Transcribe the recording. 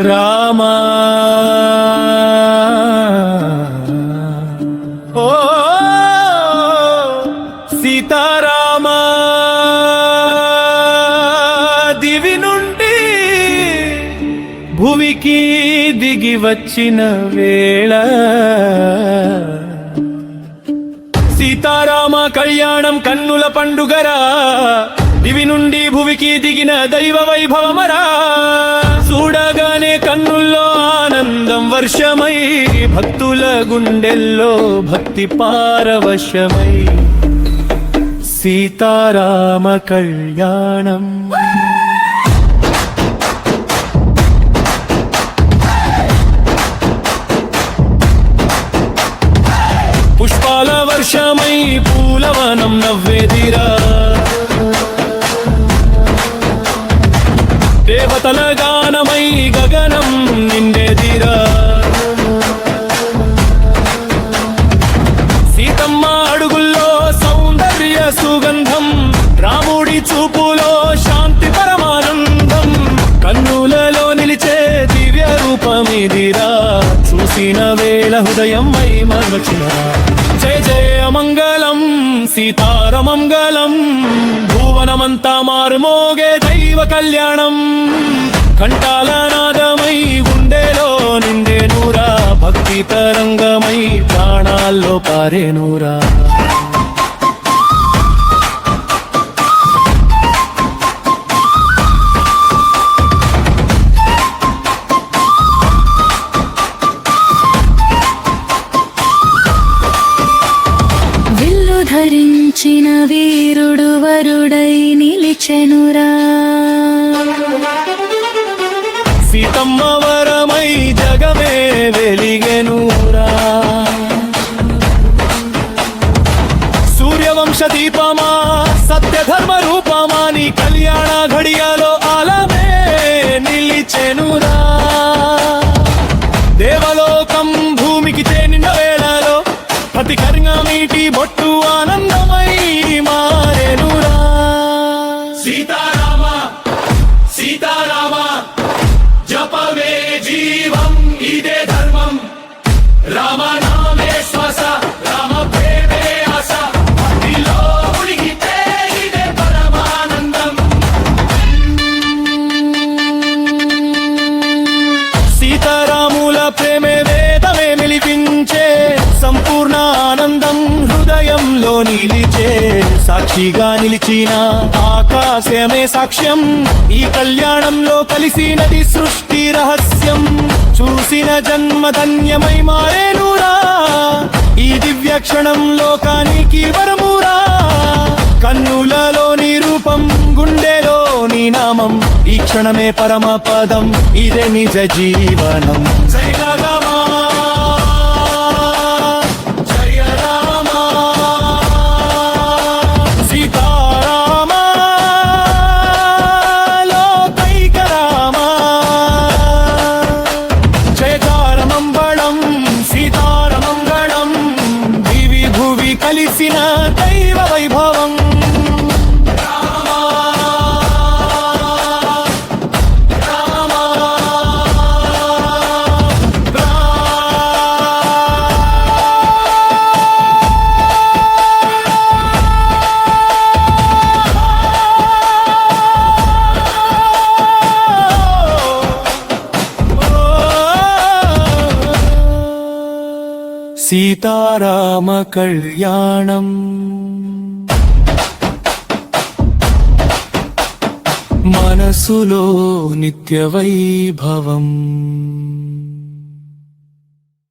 రామా ఓ సీతారామా దివి నుండి భువికి దిగి వచ్చిన వేళ సీతారామ కళ్యాణం కన్నుల పండుగరా దివి నుండి భువికి దిగిన దైవ వైభవమరా చూడగానే కన్నుల్లో ఆనందం వర్షమై భక్తుల గుండెల్లో భక్తి పారవశమై సీతారామ కళ్యాణం పుష్పాల వర్షమై పూలవనం నవ్వేదిరా దేవతల గానమై గగనం నిండేదిరా సీతమ్మ అడుగుల్లో సౌందర్య సుగంధం రాముడి చూపులో శాంతి పరమానందం కన్నులలో నిలిచే దివ్య రూపమిదిరా చూసిన వేళ హృదయం మై మరచిన జయ జయ మంగళం సీతారమంగళం భువనమంతా మారుమోగే దైవ కళ్యాణం కంఠాల నాదమై గుండెలో నిండేనురా భక్తి తరంగమై ప్రాణాల్లో పారేనురా ధరించిన వీరుడు వరుడై నిలిచెనురా సీతమ్మ వరమై జగమే వెలిగెనురా సూర్యవంశ దీపమా సత్యధర్మ రూపమా నీ కళ్యాణ ఘడియలో ఆలమే నిలిచెనురా దేవలోకం భూమికి చేనిన వేళలో ప్రతి కర్ణా మీటి బొట్టు ఆనందమై మారేనురా సీతారామ సీతారామ జపమే జీవం ఇదే ధర్మం రామ నామే శ్వాస రామ ప్రేమే ఆశ భక్తిలో ఉనికితే ఇదే పరమానందం సీతారాముల ప్రేమే వేదమే మిలిపించే సంపూర్ణ ఆనందం హృదయంలో నిలిచే సాక్షిగా నిలిచిన ఆకాశమే సాక్ష్యం ఈ కళ్యాణంలో కలిసినది సృష్టి రహస్యం చూసిన జన్మ ధన్యమై మారేనురా ఈ దివ్య క్షణం లోకానికి వరమురా కన్నులలో నీ రూపం గుండెలో నీ నామం ఈ క్షణమే పరమ పదం ఇదే నిజ జీవనం జై రామా కలిసిన దైవ వైభవం సీతారామ కళ్యాణం మనసులో నిత్య వైభవం.